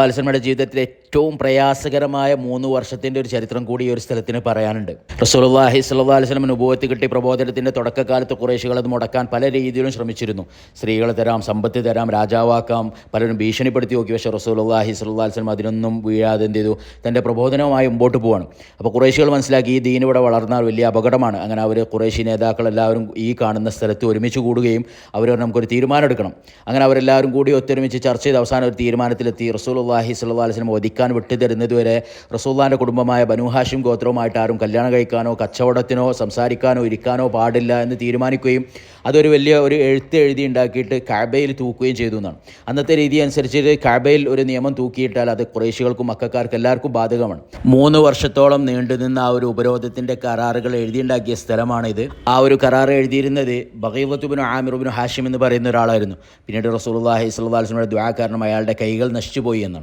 വത്സലമയുടെ ജീവിതത്തിലെ ഏറ്റവും പ്രയാസകരമായ 3 വർഷത്തിൻ്റെ ഒരു ചരിത്രം കൂടി ഈ ഒരു സ്ഥലത്തിന് പറയാനുണ്ട്. റസൂലുള്ളാഹി സ്വല്ലല്ലാഹു അലൈഹി വസല്ലം നുബുവത്ത് കിട്ടി പ്രബോധനത്തിൻ്റെ തുടക്കകാലത്ത് ഖുറൈശികൾ അത് മുടക്കാൻ പല രീതിയിലും ശ്രമിച്ചിരുന്നു. സ്ത്രീകളെ തരാം, സമ്പത്ത് തരാം, രാജാവാക്കാം, പലരും ഭീഷണിപ്പെടുത്തി നോക്കി. പക്ഷേ റസൂലുള്ളാഹി സ്വല്ലല്ലാഹു അലൈഹി വസല്ലം അതിനൊന്നും വീഴാതെ എന്ത് ചെയ്തു? തൻ്റെ പ്രബോധനവുമായി മുമ്പോട്ട് പോവാണ്. അപ്പോൾ ഖുറൈശികൾ മനസ്സിലാക്കി ഈ ദീൻ ഇവിടെ വളർന്നാൽ വലിയ അപകടമാണ്. അങ്ങനെ അവർ ഖുറൈശി നേതാക്കളെല്ലാവരും ഈ കാണുന്ന സ്ഥലത്ത് ഒരുമിച്ച് കൂടുകയും അവർ നമുക്കൊരു തീരുമാനം എടുക്കണം. അങ്ങനെ അവരെല്ലാവരും കൂടി ഒത്തൊരുമിച്ച് ചർച്ച ചെയ്ത് അവസാനം ഒരു തീരുമാനത്തിലെത്തി. റസൂലുള്ളാഹി സ്വല്ലല്ലാഹു അലൈഹി വസല്ലം വധിക്കാൻ വിട്ടുതരുന്നതുവരെ റസൂലുള്ളാഹിൻ്റെ കുടുംബമായ ബനൂ ഹാഷിം ഗോത്രവുമായിട്ട് ആരും കല്യാണം കഴിക്കാനോ കച്ചവടത്തിനോ സംസാരിക്കാനോ ഇരിക്കാനോ പാടില്ല എന്ന് തീരുമാനിക്കുകയും അതൊരു വലിയ ഒരു എഴുത്ത് എഴുതി ഉണ്ടാക്കിയിട്ട് കഅബയിൽ തൂക്കുകയും ചെയ്തു എന്നാണ്. അന്നത്തെ രീതി അനുസരിച്ച് കഅബയിൽ ഒരു നിയമം തൂക്കിയിട്ടാൽ അത് ഖുറൈശികൾക്കും മക്കക്കാർക്കും എല്ലാവർക്കും ബാധകമാണ്. 3 വർഷത്തോളം നീണ്ടുനിന്ന ആ ഒരു ഉപരോധത്തിൻ്റെ കരാറുകൾ എഴുതിയുണ്ടാക്കിയ സ്ഥലമാണിത്. ആ ഒരു കരാർ എഴുതിയിരുന്നത് ബഗീവത്ത് ഇബ്നു ആമിർ ഇബ്നു ഹാഷിം എന്ന് പറയുന്ന ഒരാളായിരുന്നു. പിന്നീട് റസൂലുള്ളാഹി സ്വല്ലല്ലാഹു അലൈഹി വസല്ലമയുടെ ദുആ കാരണം അയാളുടെ കൈകൾ നശിച്ചുപോയി എന്നാണ്.